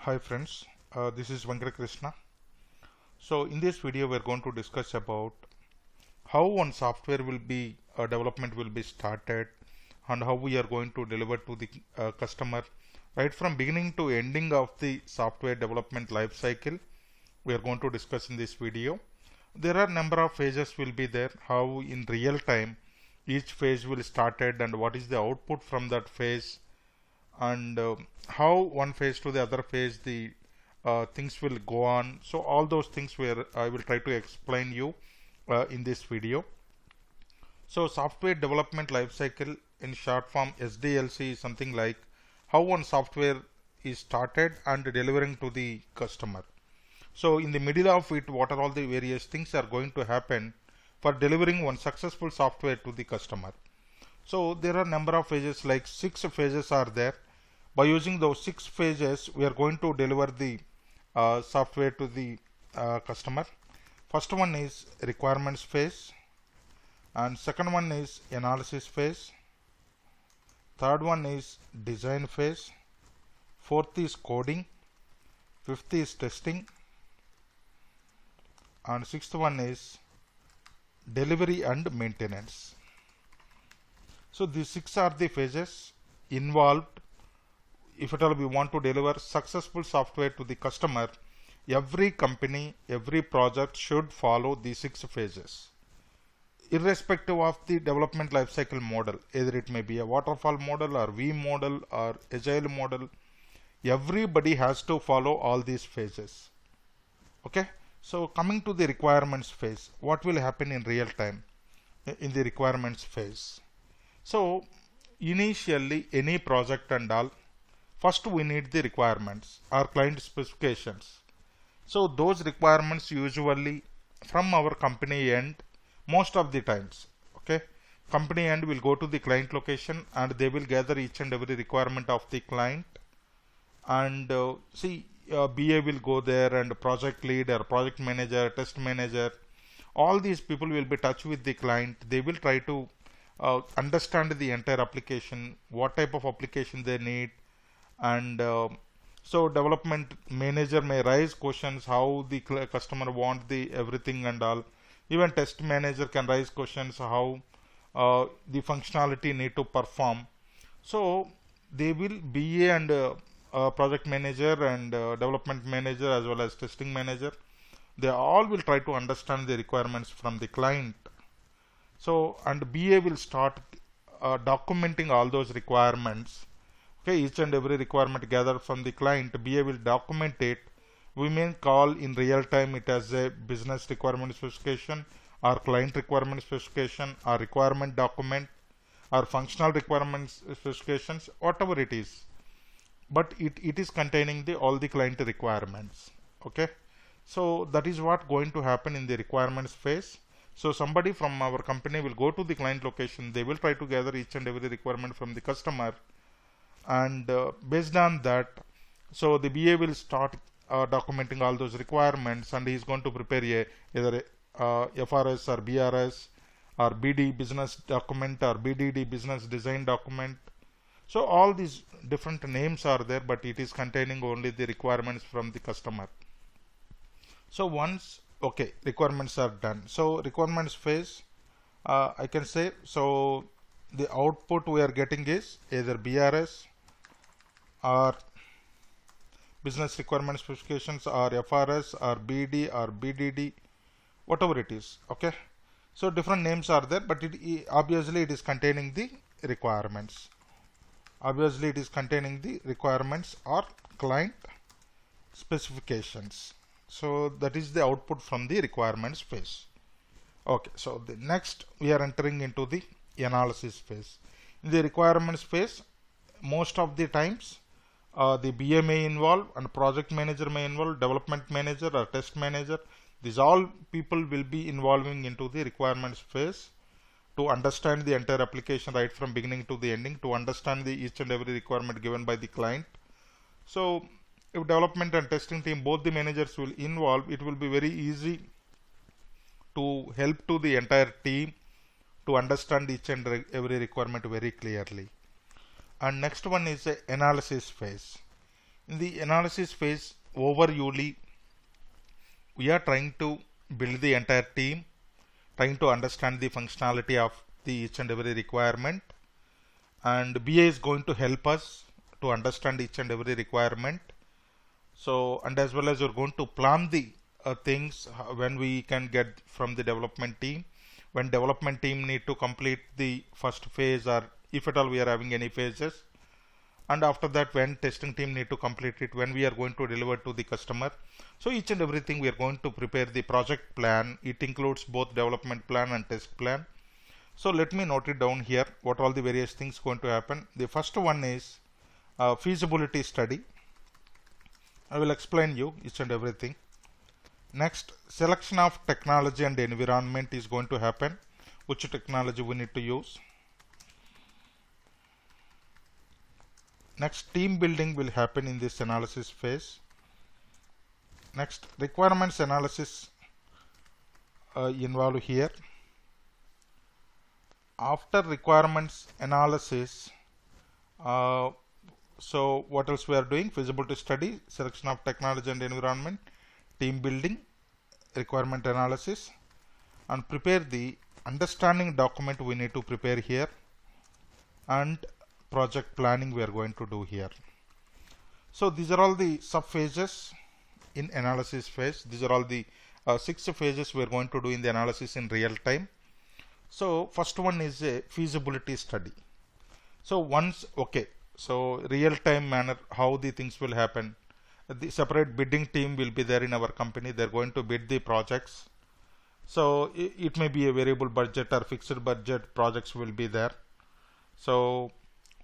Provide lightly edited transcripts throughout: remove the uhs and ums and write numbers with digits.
Hi friends, this is Venkata Krishna. So in this video we are going to discuss about how one software will be development will be started and how we are going to deliver to the customer right from beginning to ending of the software development life cycle. We are going to discuss in this video. There are number of phases will be there, how in real time each phase will started and what is the output from that phase, and how one phase to the other phase the things will go on. So all those things where I will try to explain you in this video. So software development lifecycle, in short form SDLC, is something like how one software is started and delivering to the customer. So in the middle of it, what are all the various things are going to happen for delivering one successful software to the customer. So there are number of phases, like 6 phases are there. By using those 6 phases, we are going to deliver the software to the customer. First one is requirements phase, and second one is analysis phase, third one is design phase, fourth is coding, fifth is testing, and sixth one is delivery and maintenance. So these 6 are the phases involved if at all we want to deliver successful software to the customer. Every company, every project should follow these 6 phases, irrespective of the development lifecycle model. Either it may be a waterfall model or V model or agile model. Everybody has to follow all these phases. Okay. So coming to the requirements phase, what will happen in real time in the requirements phase? So initially any project and all, first we need the requirements or client specifications. So those requirements usually from our company end, most of the times, okay, company end will go to the client location and they will gather each and every requirement of the client, and BA will go there, and project lead or project manager, test manager, all these people will be in touch with the client. They will try to understand the entire application, what type of application they need, and so development manager may raise questions how the customer want the everything and all. Even test manager can raise questions how the functionality need to perform. So they will BA and project manager and development manager as well as testing manager, they all will try to understand the requirements from the client. So and BA will start documenting all those requirements. Okay, each and every requirement gathered from the client, BA will document it. We may call in real time it as a business requirement specification or client requirement specification or requirement document or functional requirements specifications, whatever it is. But it is containing all the client requirements. Okay, so that is what going to happen in the requirements phase. So somebody from our company will go to the client location. They will try to gather each and every requirement from the customer, and based on that, so the BA will start documenting all those requirements, and he is going to prepare either a FRS or BRS or BD business document or BDD business design document. So all these different names are there, but it is containing only the requirements from the customer. So once requirements are done, so requirements phase, I can say, so the output we are getting is either BRS or business requirement specifications or FRS or BD or BDD, whatever it is. Okay, so different names are there, but obviously it is containing the requirements. Obviously it is containing the requirements or client specifications. So that is the output from the requirements phase. Okay, so the next we are entering into the analysis phase. In the requirements phase, most of the times the BA may involve, and project manager may involve, development manager or test manager. These all people will be involving into the requirements phase to understand the entire application right from beginning to the ending, to understand the each and every requirement given by the client. So if development and testing team, both the managers will involve, it will be very easy to help to the entire team to understand each and every requirement very clearly. And next one is the analysis phase. In the analysis phase, overviewly, we are trying to build the entire team, trying to understand the functionality of the each and every requirement, and BA is going to help us to understand each and every requirement. So, and as well as we're going to plan the things when we can get from the development team, when development team need to complete the first phase, or if at all we are having any phases, and after that when testing team need to complete it, when we are going to deliver to the customer. So each and everything we are going to prepare the project plan. It includes both development plan and test plan. So let me note it down here, what all the various things going to happen. The first one is feasibility study. I will explain you each and everything. Next, selection of technology and environment is going to happen, which technology we need to use. Next, team building will happen in this analysis phase. Next, requirements analysis involved here. After requirements analysis, so what else we are doing? Feasibility study, selection of technology and environment, team building, requirement analysis, and prepare the understanding document we need to prepare here, and project planning we are going to do here. So these are all the sub phases in analysis phase. These are all the 6 phases we are going to do in the analysis in real time. So first one is a feasibility study. So once, okay, so real time manner, how the things will happen. The separate bidding team will be there in our company. They're going to bid the projects. So it may be a variable budget or fixed budget projects will be there. So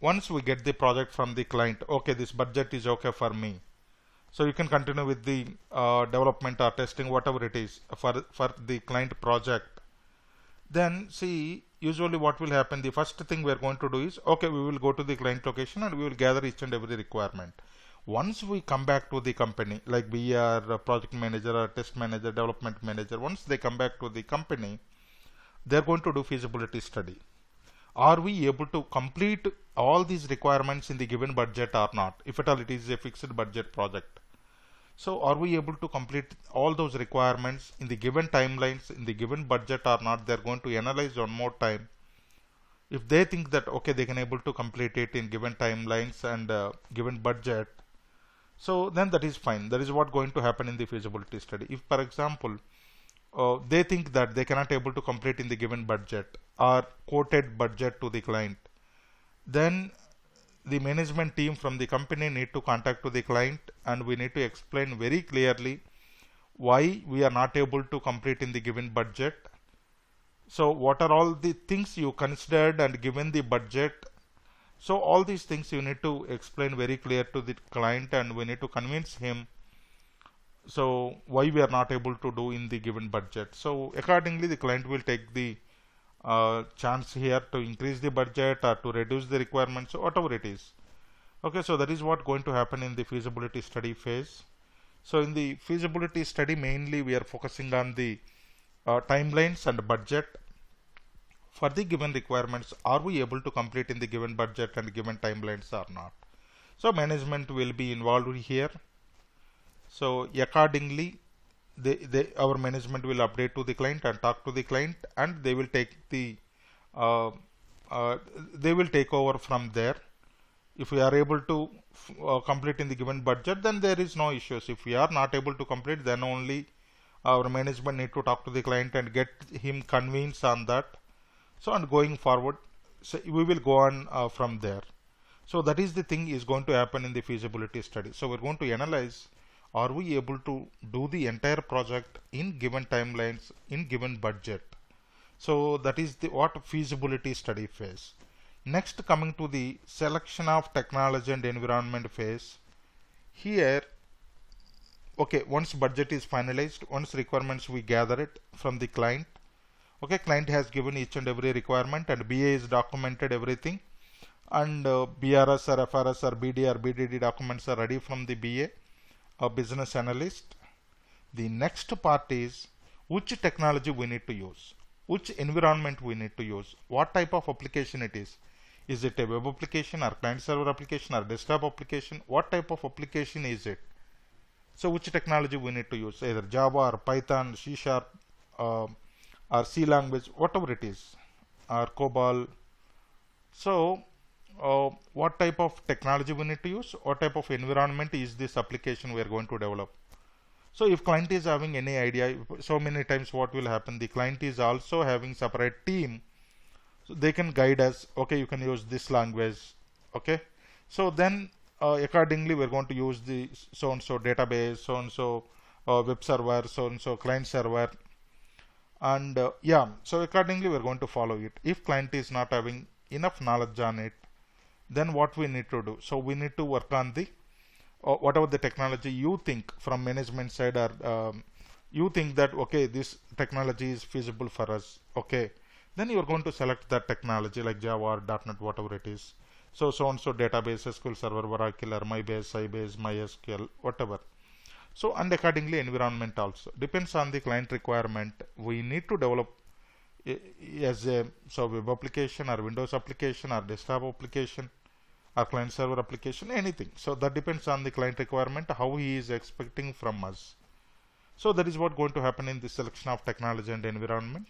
once we get the project from the client, okay, this budget is okay for me. So you can continue with the development or testing, whatever it is for the client project. Then see, usually what will happen, the first thing we are going to do is, okay, we will go to the client location and we will gather each and every requirement. Once we come back to the company, like BR, project manager or test manager, development manager, once they come back to the company, they're going to do feasibility study. Are we able to complete all these requirements in the given budget or not, if at all it is a fixed budget project? So are we able to complete all those requirements in the given timelines, in the given budget or not? They're going to analyze one more time. If they think that, okay, they can able to complete it in given timelines and given budget, so then that is fine. That is what going to happen in the feasibility study. If, for example, they think that they cannot able to complete in the given budget or quoted budget to the client, then the management team from the company need to contact to the client, and we need to explain very clearly why we are not able to complete in the given budget. So what are all the things you considered and given the budget? So all these things you need to explain very clear to the client, and we need to convince him so why we are not able to do in the given budget. So accordingly the client will take the chance here to increase the budget or to reduce the requirements, so whatever it is. Okay, so that is what going to happen in the feasibility study phase. So in the feasibility study, mainly we are focusing on the timelines and budget for the given requirements. Are we able to complete in the given budget and given timelines or not? So management will be involved here. So accordingly our management will update to the client and talk to the client, and they will take the they will take over from there. If we are able to complete in the given budget, then there is no issues. If we are not able to complete, then only our management need to talk to the client and get him convinced on that. So and going forward, so we will go on from there. So that is the thing is going to happen in the feasibility study. So we're going to analyze, are we able to do the entire project in given timelines, in given budget? So that is the what feasibility study phase. Next, coming to the selection of technology and environment phase. Here, okay, once budget is finalized, once requirements we gather it from the client. Okay, client has given each and every requirement, and BA is documented everything, and BRS or FRS or BD or BDD documents are ready from the BA. A business analyst. The next part is which technology we need to use, which environment we need to use, what type of application it is. Is it a web application or client server application or desktop application? What type of application is it? So which technology we need to use, either Java or Python, C Sharp, or C language, whatever it is, or COBOL. So what type of technology we need to use, what type of environment is this application we are going to develop. So if client is having any idea, so many times what will happen, the client is also having separate team, so they can guide us, okay, you can use this language, okay. So then accordingly we're going to use the so and so database, so and so web server, so and so client server, and yeah, so accordingly we're going to follow it. If client is not having enough knowledge on it, then what we need to do, so we need to work on the whatever the technology you think from management side, or you think that okay, this technology is feasible for us, okay, then you're going to select that technology like Java or .NET, whatever it is. So and so database, SQL Server, Oracle, or MyBase, Sybase, MySQL, whatever. So and accordingly environment also depends on the client requirement. We need to develop as a web application or Windows application or desktop application or client server application, anything. So that depends on the client requirement, how he is expecting from us. So that is what going to happen in the selection of technology and environment.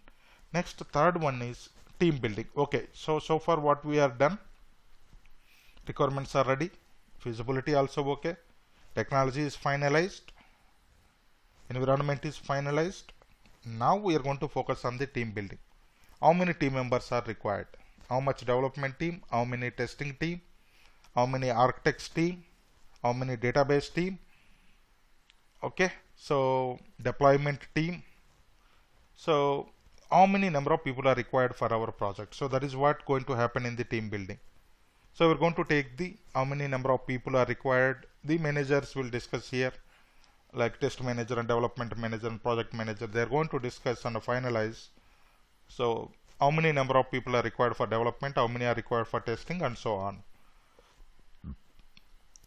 Next, third one is team building. Okay, so far what we are done, requirements are ready, feasibility also okay, technology is finalized, environment is finalized. Now we are going to focus on the team building. How many team members are required, how much development team, how many testing team, how many architects team, how many database team, okay, so deployment team, so how many number of people are required for our project. So that is what going to happen in the team building. So we're going to take the how many number of people are required, the managers will discuss here, like test manager and development manager and project manager, they're going to discuss and finalize. So how many number of people are required for development, how many are required for testing, and so on.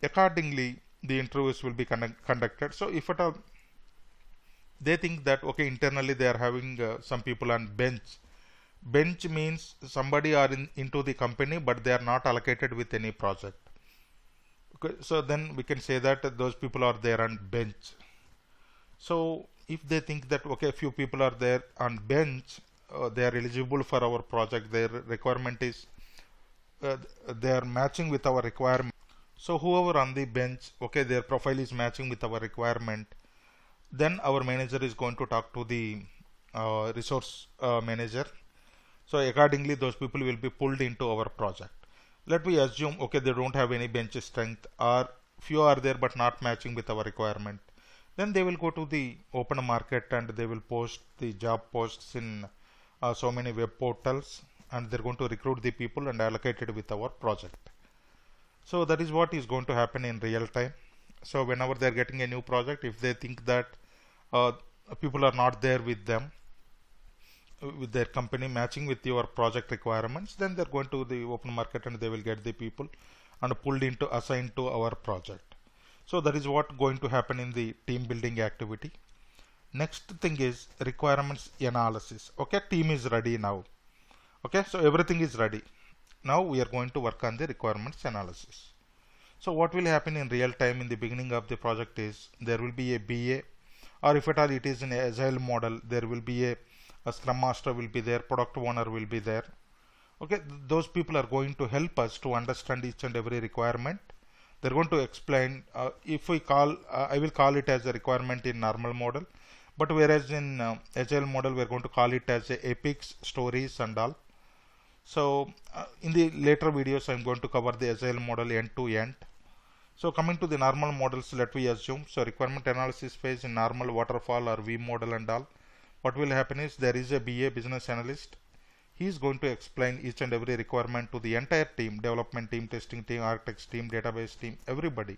Accordingly the interviews will be conducted. So if at all they think that okay, internally they are having some people on bench. Bench means somebody are into the company but they are not allocated with any project. Okay, so then we can say that those people are there on bench. So if they think that okay, few people are there on bench, they are eligible for our project, their requirement is they are matching with our requirement. So whoever on the bench, okay, their profile is matching with our requirement, then our manager is going to talk to the resource manager. So accordingly those people will be pulled into our project. Let me assume okay, they don't have any bench strength, or few are there but not matching with our requirement. Then they will go to the open market and they will post the job posts in so many web portals, and they're going to recruit the people and allocate it with our project. So that is what is going to happen in real time. So whenever they're getting a new project, if they think that people are not there with them, with their company matching with your project requirements, then they're going to the open market and they will get the people and pulled into assigned to our project. So that is what going to happen in the team building activity. Next thing is requirements analysis. Okay, team is ready now. Okay, so everything is ready. Now we are going to work on the requirements analysis. So what will happen in real time in the beginning of the project is there will be a BA, or if at all it is in agile model, there will be a scrum master will be there, product owner will be there. Okay, those people are going to help us to understand each and every requirement. They're going to explain, if we call, I will call it as a requirement in normal model, but whereas in agile model we're going to call it as a epics, stories and all. So in the later videos I'm going to cover the agile model end to end. So coming to the normal models, let me assume, so requirement analysis phase in normal waterfall or V model and all, what will happen is there is a BA, business analyst. He is going to explain each and every requirement to the entire team, development team, testing team, architects team, database team, everybody.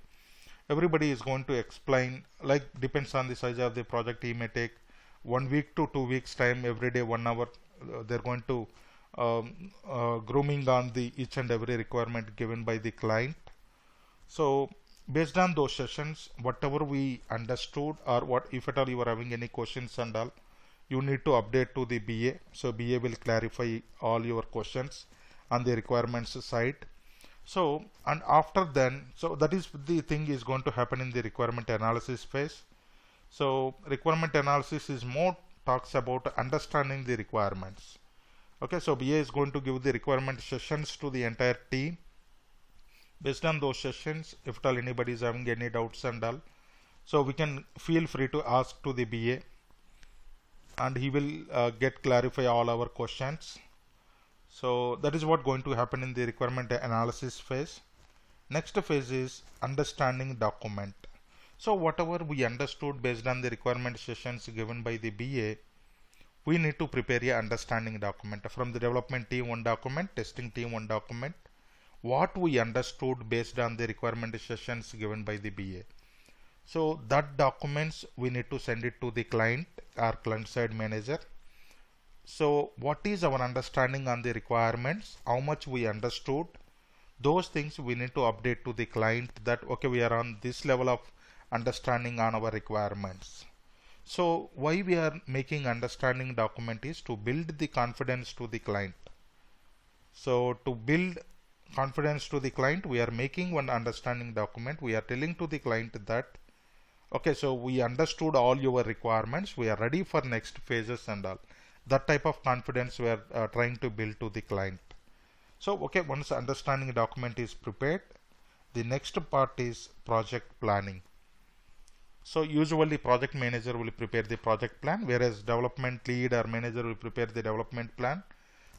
Everybody is going to explain, like depends on the size of the project, he may take 1 week to 2 weeks time, every day 1 hour. They're going to grooming on the each and every requirement given by the client. So based on those sessions, whatever we understood, or what if at all you are having any questions and all, you need to update to the BA. So BA will clarify all your questions on the requirements side. So, and after then, so that is the thing is going to happen in the requirement analysis phase. So requirement analysis is more talks about understanding the requirements. Okay, so BA is going to give the requirement sessions to the entire team. Based on those sessions, if at all anybody is having any doubts and all, so we can feel free to ask to the BA, and he will get clarify all our questions. So that is what going to happen in the requirement analysis phase. Next phase is understanding document. So whatever we understood based on the requirement sessions given by the BA, we need to prepare a understanding document. From the development team one document, testing team one document, what we understood based on the requirement sessions given by the BA. So that documents we need to send it to the client or client side manager. So what is our understanding on the requirements, how much we understood, those things we need to update to the client that okay, we are on this level of understanding on our requirements. So why we are making understanding document is to build the confidence to the client. So to build confidence to the client, we are making one understanding document. We are telling to the client that okay, so we understood all your requirements, we are ready for next phases and all. That type of confidence we are trying to build to the client. So okay, once understanding document is prepared, the next part is project planning. So usually project manager will prepare the project plan, whereas development lead or manager will prepare the development plan,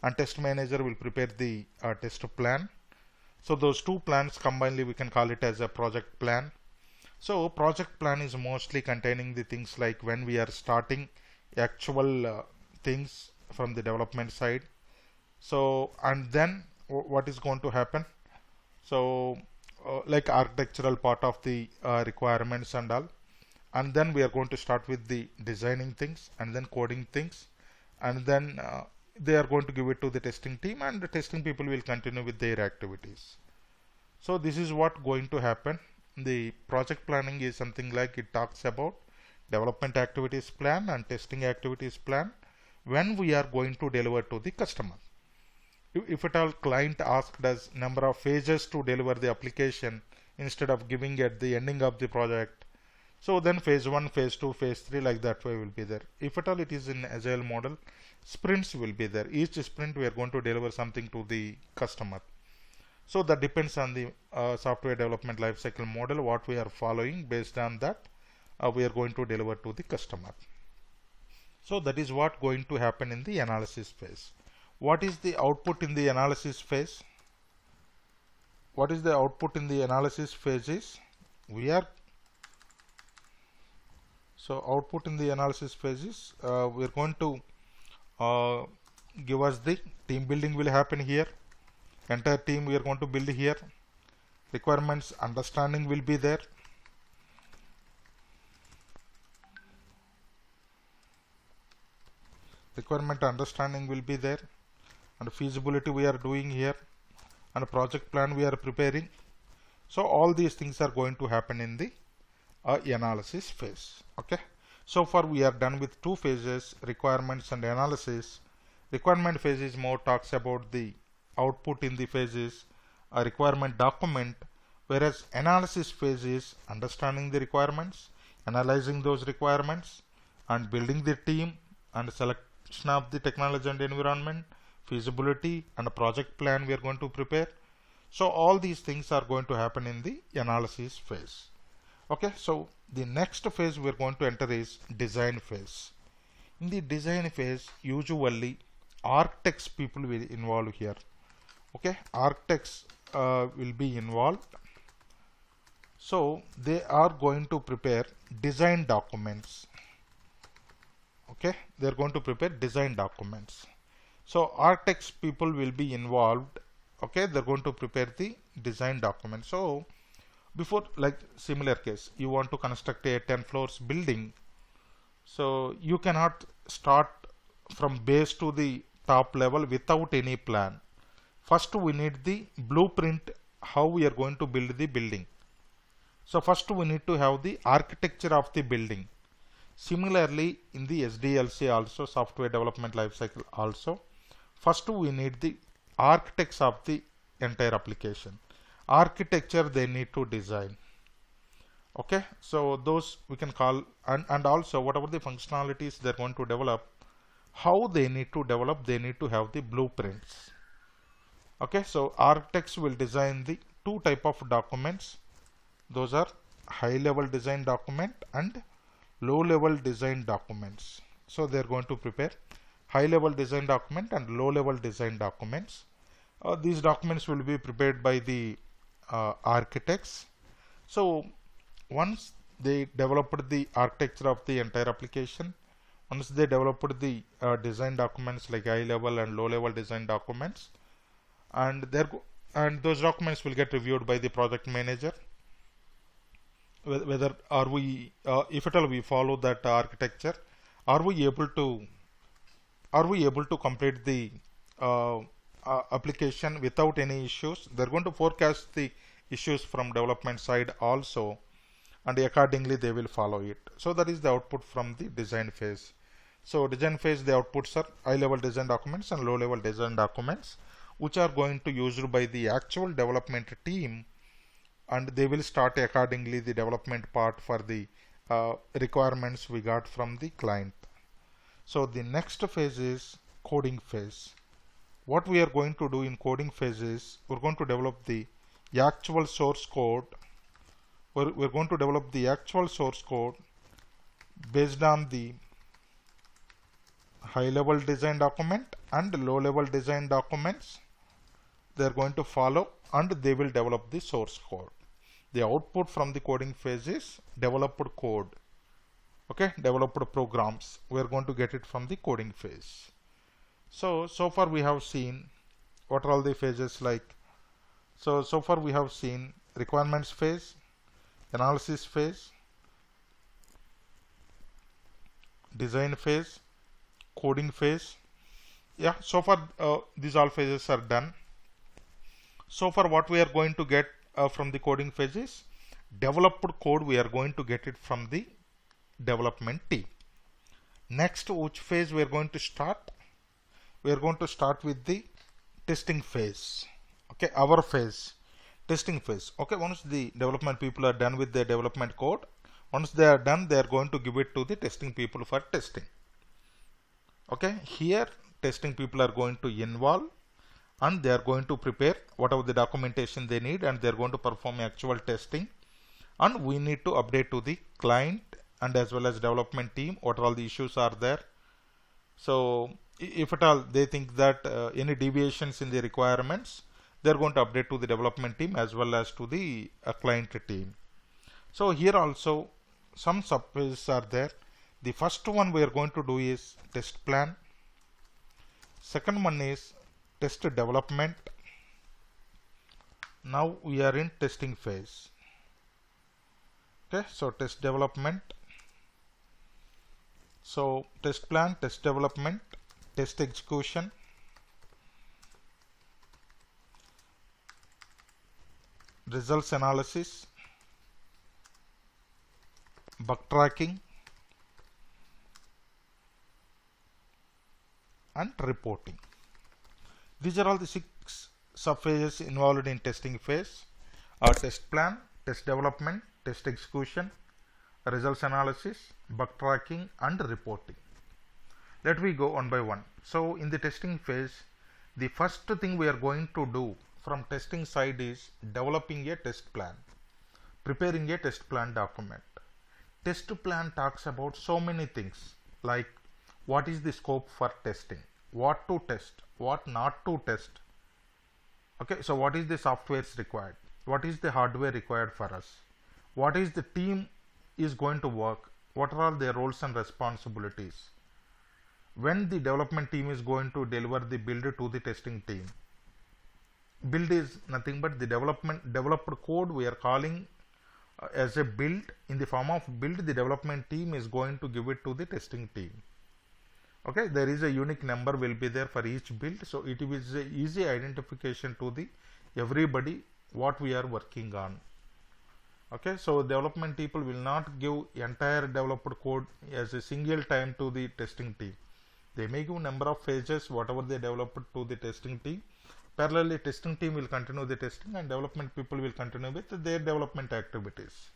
and test manager will prepare the test plan. So those two plans combinedly we can call it as a project plan. So project plan is mostly containing the things like when we are starting actual things from the development side. So and then what is going to happen, so like architectural part of the requirements and all, and then we are going to start with the designing things and then coding things, and then they are going to give it to the testing team, and the testing people will continue with their activities. So this is what going to happen. The project planning is something like it talks about development activities plan and testing activities plan when we are going to deliver to the customer. If at all client asked us number of phases to deliver the application instead of giving at the ending of the project, so then phase 1, phase 2, phase 3 like that way will be there. If at all it is in agile model, sprints will be there. Each sprint we are going to deliver something to the customer. So that depends on the software development lifecycle model what we are following. Based on that we are going to deliver to the customer. So that is what going to happen in the analysis phase. What is the output in the analysis phase? What is the output in the analysis phase is we are output in the analysis phase is we are going to give us the team building will happen here. Entire team we are going to build here. Requirements understanding will be there. Requirement understanding will be there, and feasibility we are doing here, and project plan we are preparing. So all these things are going to happen in the analysis phase. Okay, so far we are done with two phases, requirements and analysis. Requirement phase is more talks about the output in the phases, a requirement document, whereas analysis phase is understanding the requirements, analyzing those requirements, and building the team, and selection of the technology and environment, feasibility, and a project plan we are going to prepare. So all these things are going to happen in the analysis phase. Okay, so the next phase we are going to enter is design phase. In the design phase, usually architects people will involve here. Okay, architects will be involved. So they are going to prepare design documents. Okay, they are going to prepare design documents. So architects people will be involved. Okay, they're going to prepare the design document. So before, like similar case, you want to construct a 10 floors building, so you cannot start from base to the top level without any plan. First we need the blueprint how we are going to build the building. So first we need to have the architecture of the building. Similarly in the SDLC also, software development lifecycle also, first we need the architects of the entire application. Architecture they need to design. Okay, so those we can call, and also whatever the functionalities they're going to develop, how they need to develop, they need to have the blueprints. Okay, so architects will design the two type of documents. Those are high level design document and low level design documents. So they're going to prepare high level design document and low level design documents. These documents will be prepared by the architects. So once they developed the architecture of the entire application, once they developed the design documents like high level and low level design documents, and those documents will get reviewed by the project manager, whether are we if at all we follow that architecture, are we able to complete the application without any issues. They're going to forecast the issues from development side also, and accordingly they will follow it. So that is the output from the design phase. So design phase, the outputs are high level design documents and low level design documents, which are going to used by the actual development team, and they will start accordingly the development part for the requirements we got from the client. So the next phase is coding phase. What we are going to do in coding phase is we're going to develop the actual source code. We're going to develop the actual source code based on the high level design document and low level design documents. They're going to follow and they will develop the source code. The output from the coding phase is developed code. Okay, developed programs. We're going to get it from the coding phase. So far we have seen what are all the phases like. So far we have seen requirements phase, analysis phase, design phase, coding phase. Yeah, so far these all phases are done. So far what we are going to get from the coding phase is developed code. We are going to get it from the development team. Next, which phase we are going to start? We are going to start with the testing phase. Okay, our phase, testing phase. Okay, once the development people are done with their development code, once they are done, they are going to give it to the testing people for testing. Okay, here testing people are going to involve and they are going to prepare whatever the documentation they need, and they are going to perform actual testing, and we need to update to the client and as well as development team what all the issues are there. So if at all they think that any deviations in the requirements, they are going to update to the development team as well as to the client team. So here also some subphases are there. The first one we are going to do is test plan. Second one is test development. Now we are in testing phase. Okay, so test development. So test plan, test development, test execution, results analysis, bug tracking, and reporting. These are all the 6 subphases involved in testing phase. Test plan, test development, test execution, results analysis, bug tracking, and reporting. Let me go one by one. So in the testing phase, the first thing we are going to do from testing side is developing a test plan, preparing a test plan document. Test plan talks about so many things like what is the scope for testing, what to test, what not to test. Okay, so what is the softwares required, what is the hardware required for us, what is the team is going to work, what are all their roles and responsibilities, when the development team is going to deliver the build to the testing team. Build is nothing but the developed code we are calling as a build. In the form of build, the development team is going to give it to the testing team. Okay, there is a unique number will be there for each build, so it is a easy identification to the everybody what we are working on. Okay, so development people will not give entire developed code as a single time to the testing team. They may give number of phases whatever they developed to the testing team. Parallelly, testing team will continue the testing and development people will continue with their development activities.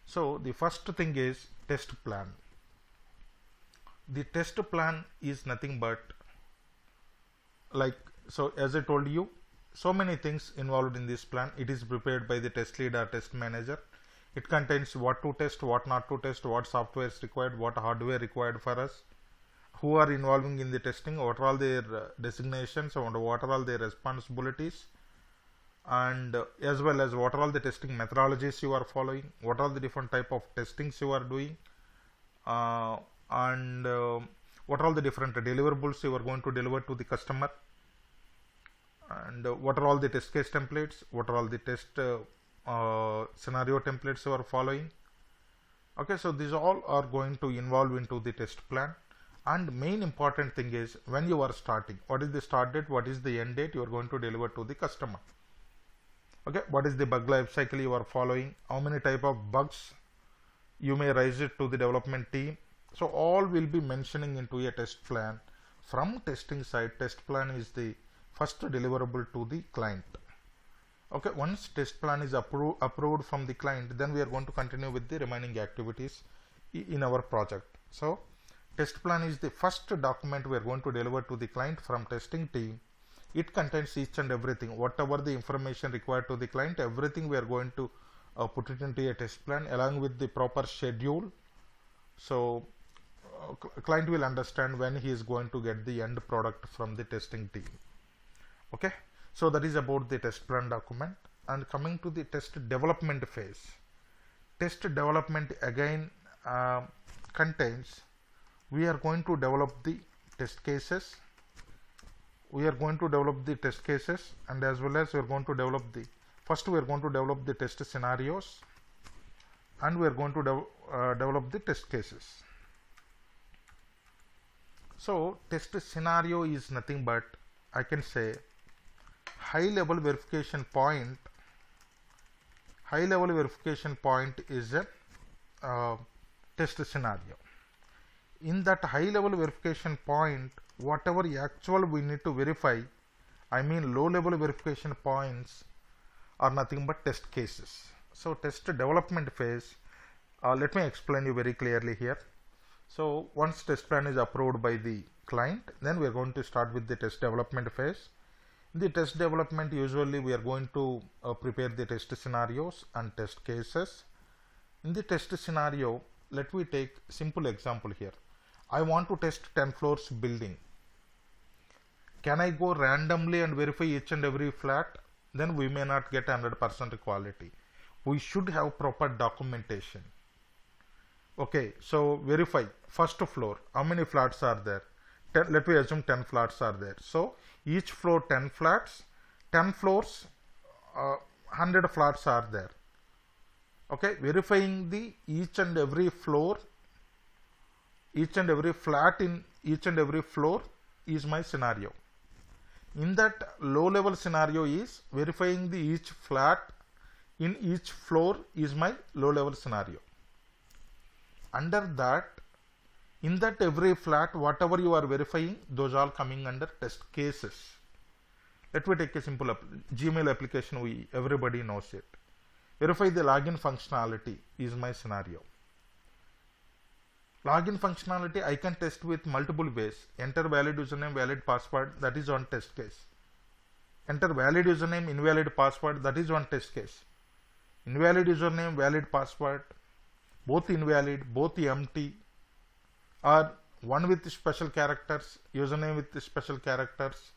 So the first thing is test plan. The test plan is nothing but so as I told you, so many things involved in this plan. It is prepared by the test lead or test manager. It contains what to test, what not to test, what software is required, what hardware required for us, who are involving in the testing, what are all their designations, and what are all their responsibilities, and as well as what are all the testing methodologies you are following, what are the different type of testings you are doing, and what are all the different deliverables you are going to deliver to the customer, and what are all the test case templates, what are all the test scenario templates you are following. Okay, so these all are going to involve into the test plan. And main important thing is when you are starting, what is the start date, what is the end date you are going to deliver to the customer. Okay, what is the bug life cycle you are following, how many type of bugs you may raise it to the development team. So all will be mentioning into a test plan. From testing side, test plan is the first deliverable to the client. Okay, once test plan is approved from the client, then we are going to continue with the remaining activities in our project. So test plan is the first document we are going to deliver to the client from testing team. It contains each and everything, whatever the information required to the client, everything we are going to put it into a test plan along with the proper schedule. So client will understand when he is going to get the end product from the testing team. Okay, so that is about the test plan document. And coming to the test development phase, test development again contains, we are going to develop the test cases, and as well as we are going to develop the test scenarios, and we are going to develop the test cases. So test scenario is nothing but, I can say, high level verification point. High level verification point is a test scenario. In that high level verification point, whatever actual we need to verify, I mean low level verification points are nothing but test cases. So test development phase, let me explain you very clearly here. So once test plan is approved by the client, then we are going to start with the test development phase. In the test development, usually we are going to prepare the test scenarios and test cases. In the test scenario, let me take simple example here. I want to test 10 floors building. Can I go randomly and verify each and every flat? Then we may not get 100% quality. We should have proper documentation. Okay, so verify first floor, how many flats are there? Let me assume 10 flats are there. So each floor 10 flats, 10 floors, 100 flats are there. Okay, verifying the each and every floor, each and every flat in each and every floor is my scenario. In that low level scenario is verifying the each flat in each floor is my low level scenario. Under that, in that every flat, whatever you are verifying, those are coming under test cases. Let me take a simple Gmail application, everybody knows it. Verify the login functionality is my scenario. Login functionality I can test with multiple ways. Enter valid username, valid password, that is one test case. Enter valid username, invalid password, that is one test case. Invalid username, valid password, both invalid, both empty, or one with special characters, username with special characters.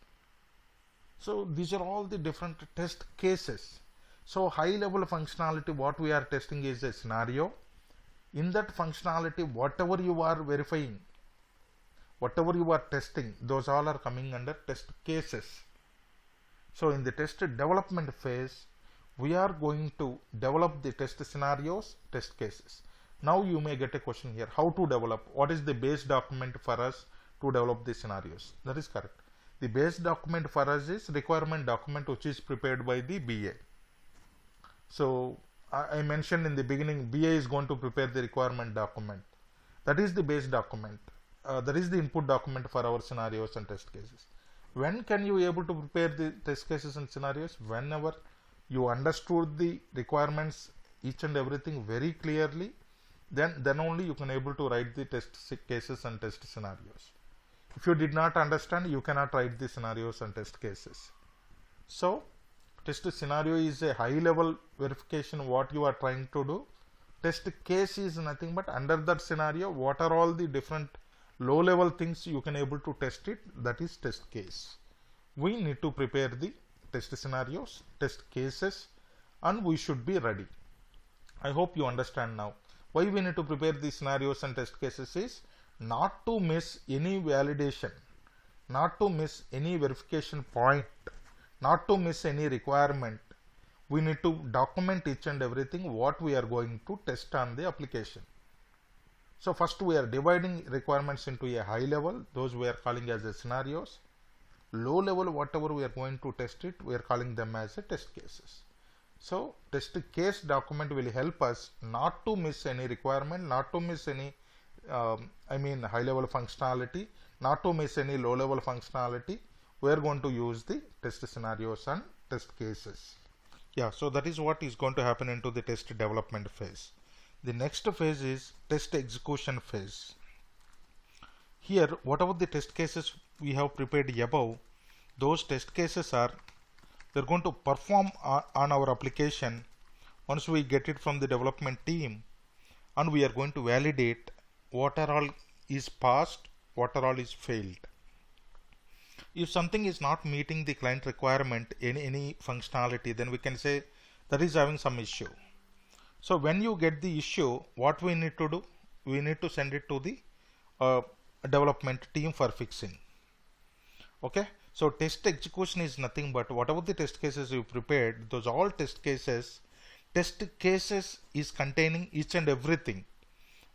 So these are all the different test cases. So high level functionality, what we are testing is a scenario. In that functionality, whatever you are verifying, whatever you are testing, those all are coming under test cases. So in the test development phase, we are going to develop the test scenarios, test cases. Now you may get a question here, how to develop, what is the base document for us to develop the scenarios? That is correct. The base document for us is requirement document, which is prepared by the BA. So I mentioned in the beginning, BA is going to prepare the requirement document. That is the base document. That is the input document for our scenarios and test cases. When can you able to prepare the test cases and scenarios? Whenever you understood the requirements, each and everything very clearly, then only you can able to write the test cases and test scenarios. If you did not understand, you cannot write the scenarios and test cases. So test scenario is a high level verification what you are trying to do. Test case is nothing but under that scenario what are all the different low level things you can able to test it, that is test case. We need to prepare the test scenarios, test cases, and we should be ready. I hope you understand now. Why we need to prepare the scenarios and test cases is not to miss any validation, not to miss any verification point, not to miss any requirement. We need to document each and everything what we are going to test on the application. So first we are dividing requirements into a high level, those we are calling as a scenarios. Low level, whatever we are going to test it, we are calling them as a test cases. So test case document will help us not to miss any requirement, not to miss any high level functionality, not to miss any low level functionality. We are going to use the test scenarios and test cases. Yeah, so that is what is going to happen into the test development phase. The next phase is test execution phase. Here, whatever the test cases we have prepared above, those test cases are, they're going to perform on our application once we get it from the development team, and we are going to validate what are all is passed, what are all is failed. If something is not meeting the client requirement in any functionality, then we can say that is having some issue. So when you get the issue, what we need to do? We need to send it to the development team for fixing. Okay, so test execution is nothing but whatever the test cases you prepared, those all test cases is containing each and everything.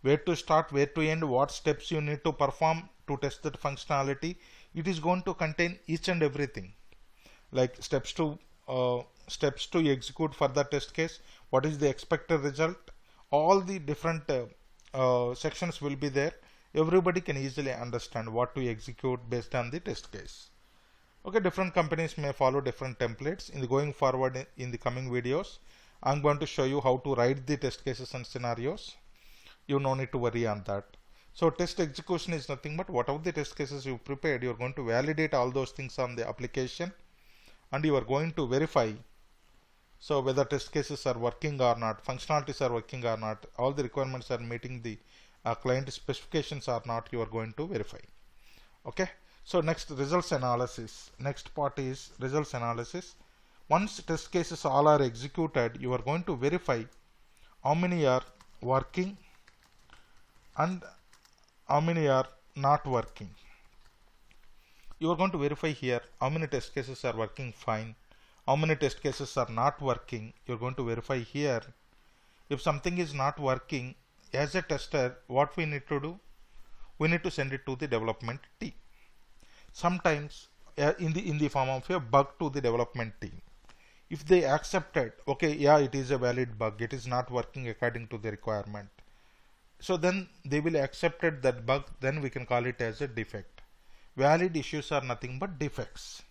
Where to start, where to end, what steps you need to perform to test that functionality. It is going to contain each and everything, like steps to execute for the test case, what is the expected result, all the different sections will be there. Everybody can easily understand what to execute based on the test case. Okay, different companies may follow different templates. In the going forward in the coming videos, I'm going to show you how to write the test cases and scenarios. You no need to worry on that. So test execution is nothing but whatever the test cases you prepared, you are going to validate all those things on the application, and you are going to verify so whether test cases are working or not, functionalities are working or not, all the requirements are meeting the client specifications or not, you are going to verify. Okay, so next, results analysis. Next part is results analysis. Once test cases all are executed, you are going to verify how many are working and how many are not working. You are going to verify here how many test cases are working fine, how many test cases are not working. You're going to verify here. If something is not working, as a tester, what we need to do? We need to send it to the development team. Sometimes in the form of a bug to the development team. If they accept it, okay, yeah, it is a valid bug, it is not working according to the requirement. So then they will accept it, that bug, then we can call it as a defect. Valid issues are nothing but defects.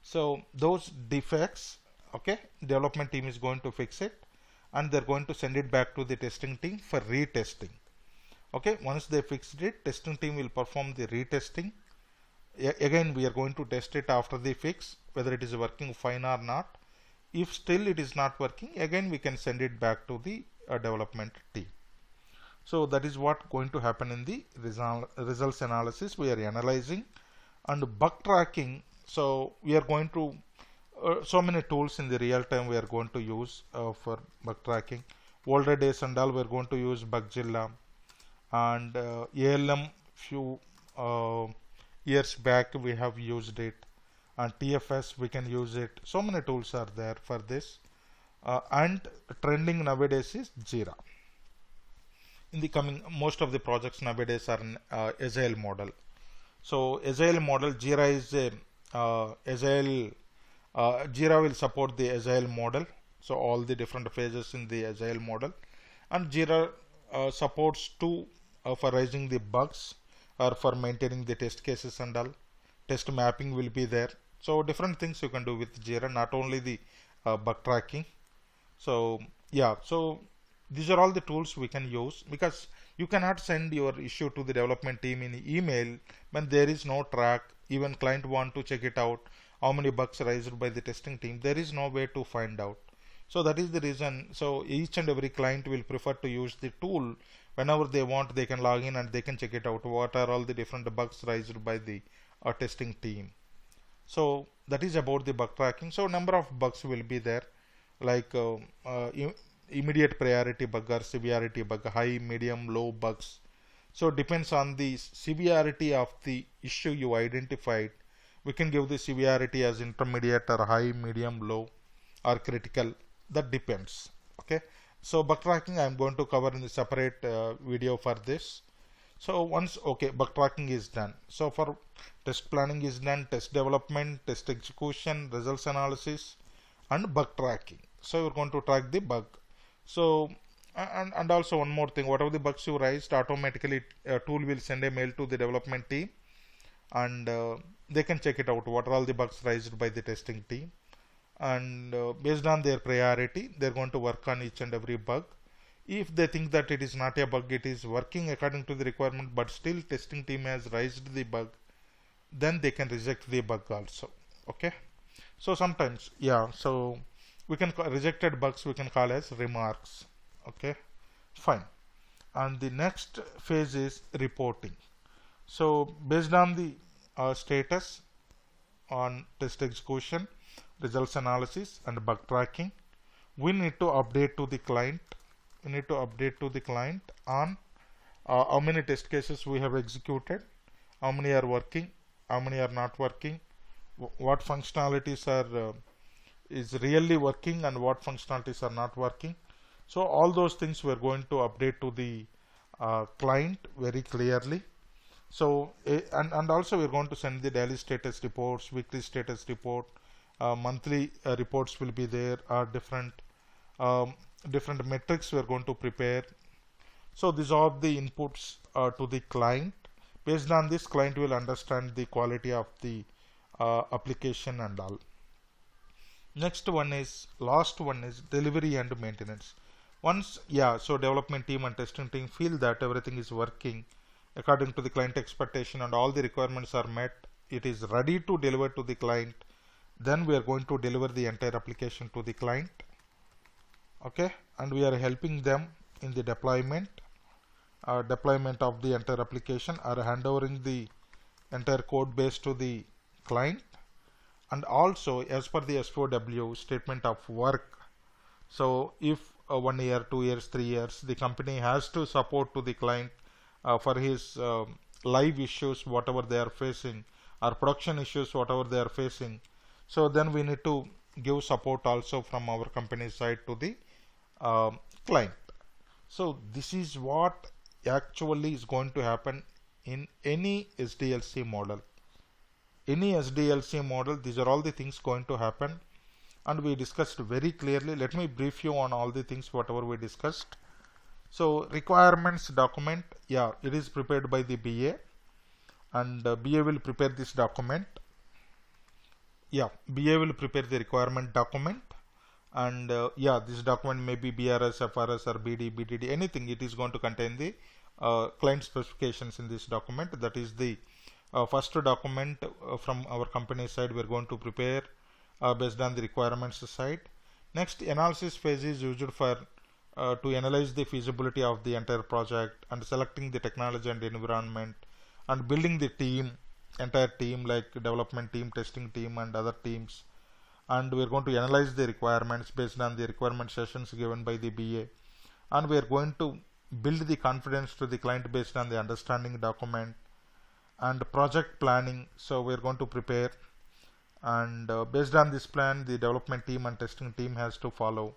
So those defects, okay, development team is going to fix it, and they're going to send it back to the testing team for retesting. Okay, once they fixed it, testing team will perform the retesting. Again, we are going to test it after the fix, whether it is working fine or not. If still it is not working, again we can send it back to the development team. So that is what going to happen in the results analysis. We are analyzing and bug tracking. So we are going to so many tools in the real time we are going to use for bug tracking. Older days and all, we are going to use Bugzilla, and ALM few years back we have used it, and TFS we can use it. So many tools are there for this, and trending nowadays is Jira. In the coming, most of the projects nowadays are in Agile model. So Agile model, Jira is a Agile. Jira will support the Agile model. So all the different phases in the Agile model, and Jira supports to for raising the bugs or for maintaining the test cases and all. test mapping will be there. So different things you can do with Jira, not only the bug tracking. So yeah, so these are all the tools we can use, because you cannot send your issue to the development team in email when there is no track. Even client want to check it out, how many bugs raised by the testing team, there is no way to find out. So that is the reason. So each and every client will prefer to use the tool. Whenever they want, they can log in and they can check it out, what are all the different bugs raised by the testing team. So that is about the bug tracking. So number of bugs will be there, like immediate priority bug or severity bug, high, medium, low bugs. So depends on the severity of the issue you identified. We can give the severity as intermediate or high, medium, low, or critical. That depends. Okay. So bug tracking I am going to cover in a separate video for this. So once bug tracking is done, so for test planning is done, test development, test execution, results analysis, and bug tracking. So you're going to track the bug. So and also one more thing, whatever the bugs you raised, automatically tool will send a mail to the development team, and they can check it out, what are all the bugs raised by the testing team, and based on their priority they're going to work on each and every bug. If they think that it is not a bug, it is working according to the requirement, but still testing team has raised the bug, then they can reject the bug also. Okay. So sometimes, yeah, so we can call rejected bugs, we can call as remarks. Okay, fine. And the next phase is reporting. So based on the status on test execution, results analysis, and bug tracking, we need to update to the client. We need to update to the client on how many test cases we have executed, how many are working, how many are not working, what functionalities are is really working and what functionalities are not working. So all those things we are going to update to the client very clearly. So and also we are going to send the daily status reports, weekly status report, monthly reports will be there, different different metrics we are going to prepare. So these are the inputs to the client. Based on this, client will understand the quality of the application and all. Next one is, last one is delivery and maintenance. Once, yeah, so development team and testing team feel that everything is working according to the client expectation and all the requirements are met, it is ready to deliver to the client, then we are going to deliver the entire application to the client. Okay, and we are helping them in the deployment of the entire application, or handovering the entire code base to the client. And also, as per the SOW, statement of work, so if 1 year, 2 years, 3 years, the company has to support to the client for his live issues whatever they are facing, or production issues whatever they are facing, so then we need to give support also from our company side to the client. So this is what actually is going to happen in any SDLC model. Any SDLC model, these are all the things going to happen, and we discussed very clearly. Let me brief you on all the things whatever we discussed. So requirements document, yeah, it is prepared by the BA, and BA will prepare this document. Yeah, BA will prepare the requirement document, and yeah, this document may be BRS, FRS, or BD, BDD, anything. It is going to contain the client specifications in this document. That is the first document from our company side we are going to prepare based on the requirements side. Next, analysis phase is used for to analyze the feasibility of the entire project and selecting the technology and environment and building the team, entire team like development team, testing team, and other teams. And we are going to analyze the requirements based on the requirement sessions given by the BA, and we are going to build the confidence to the client based on the understanding document. And project planning, so we are going to prepare, and based on this plan the development team and testing team has to follow.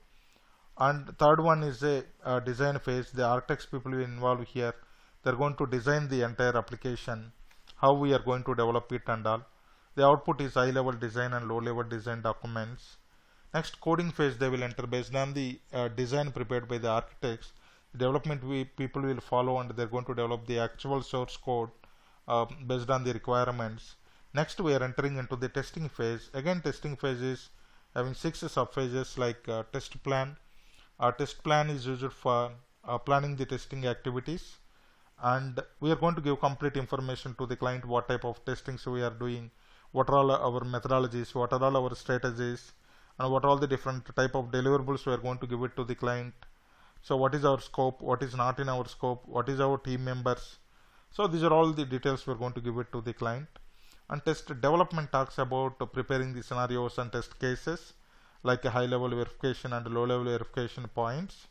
And third one is a design phase. The architects people will involve here. They are going to design the entire application, how we are going to develop it and all. The output is high level design and low level design documents. Next, coding phase they will enter. Based on the design prepared by the architects, the development people will follow, and they are going to develop the actual source code based on the requirements. Next we are entering into the testing phase. Again, testing phase is having 6 subphases like test plan. Our test plan is used for planning the testing activities, and we are going to give complete information to the client what type of testings we are doing, what are all our methodologies, what are all our strategies, and what are all the different type of deliverables we are going to give it to the client. So what is our scope, what is not in our scope, what is our team members. So these are all the details we are going to give it to the client. And test development talks about preparing the scenarios and test cases like a high level verification and low level verification points.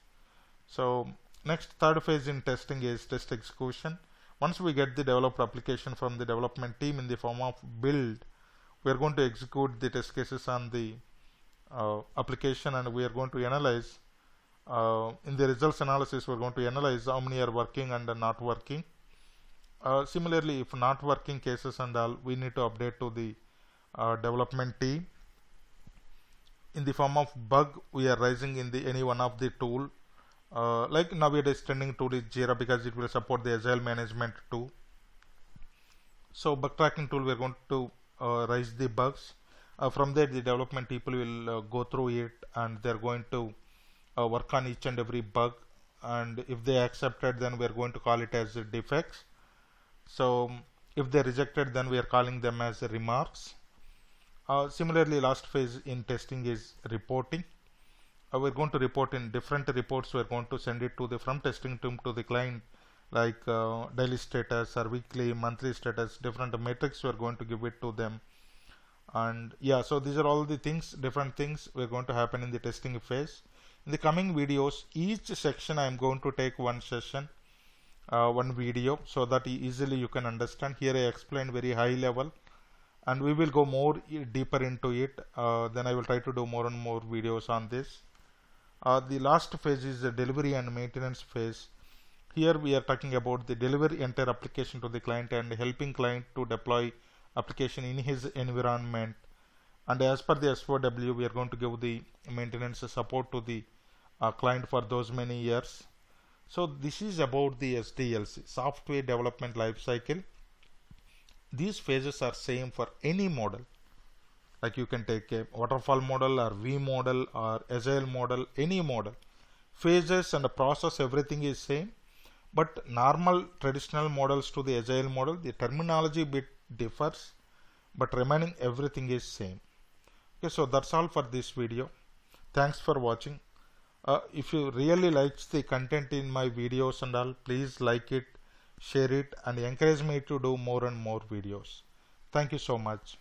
So next, third phase in testing is test execution. Once we get the developed application from the development team in the form of build, we are going to execute the test cases on the application, and we are going to analyze in the results analysis. We are going to analyze how many are working and not working. Similarly, if not working cases and all, we need to update to the development team. In the form of bug, we are raising in the any one of the tool. Like nowadays trending tool is Jira because it will support the agile management too. So bug tracking tool, we are going to raise the bugs. From there the development people will go through it, and they are going to work on each and every bug, and if they accepted, then we are going to call it as defects. So if they rejected, then we are calling them as remarks. Similarly, last phase in testing is reporting. We're going to report in different reports. We're going to send it to the from testing team to the client, like daily status or weekly, monthly status, different metrics we're going to give it to them. And yeah, so these are all the things, different things we're going to happen in the testing phase. In the coming videos, each section I am going to take one session, one video, so that easily you can understand. Here I explained very high level, and we will go more deeper into it. Then I will try to do more and more videos on this. The last phase is the delivery and maintenance phase. Here we are talking about the delivery entire application to the client and helping client to deploy application in his environment. And as per the SOW, we are going to give the maintenance support to the client for those many years. So this is about the SDLC, software development lifecycle. These phases are same for any model. Like you can take a waterfall model or V model or agile model, any model. Phases and the process, everything is same. But normal traditional models to the agile model, the terminology bit differs, but remaining everything is same. Okay, so that's all for this video. Thanks for watching. If you really liked the content in my videos and all, please like it, share it, and encourage me to do more and more videos. Thank you so much.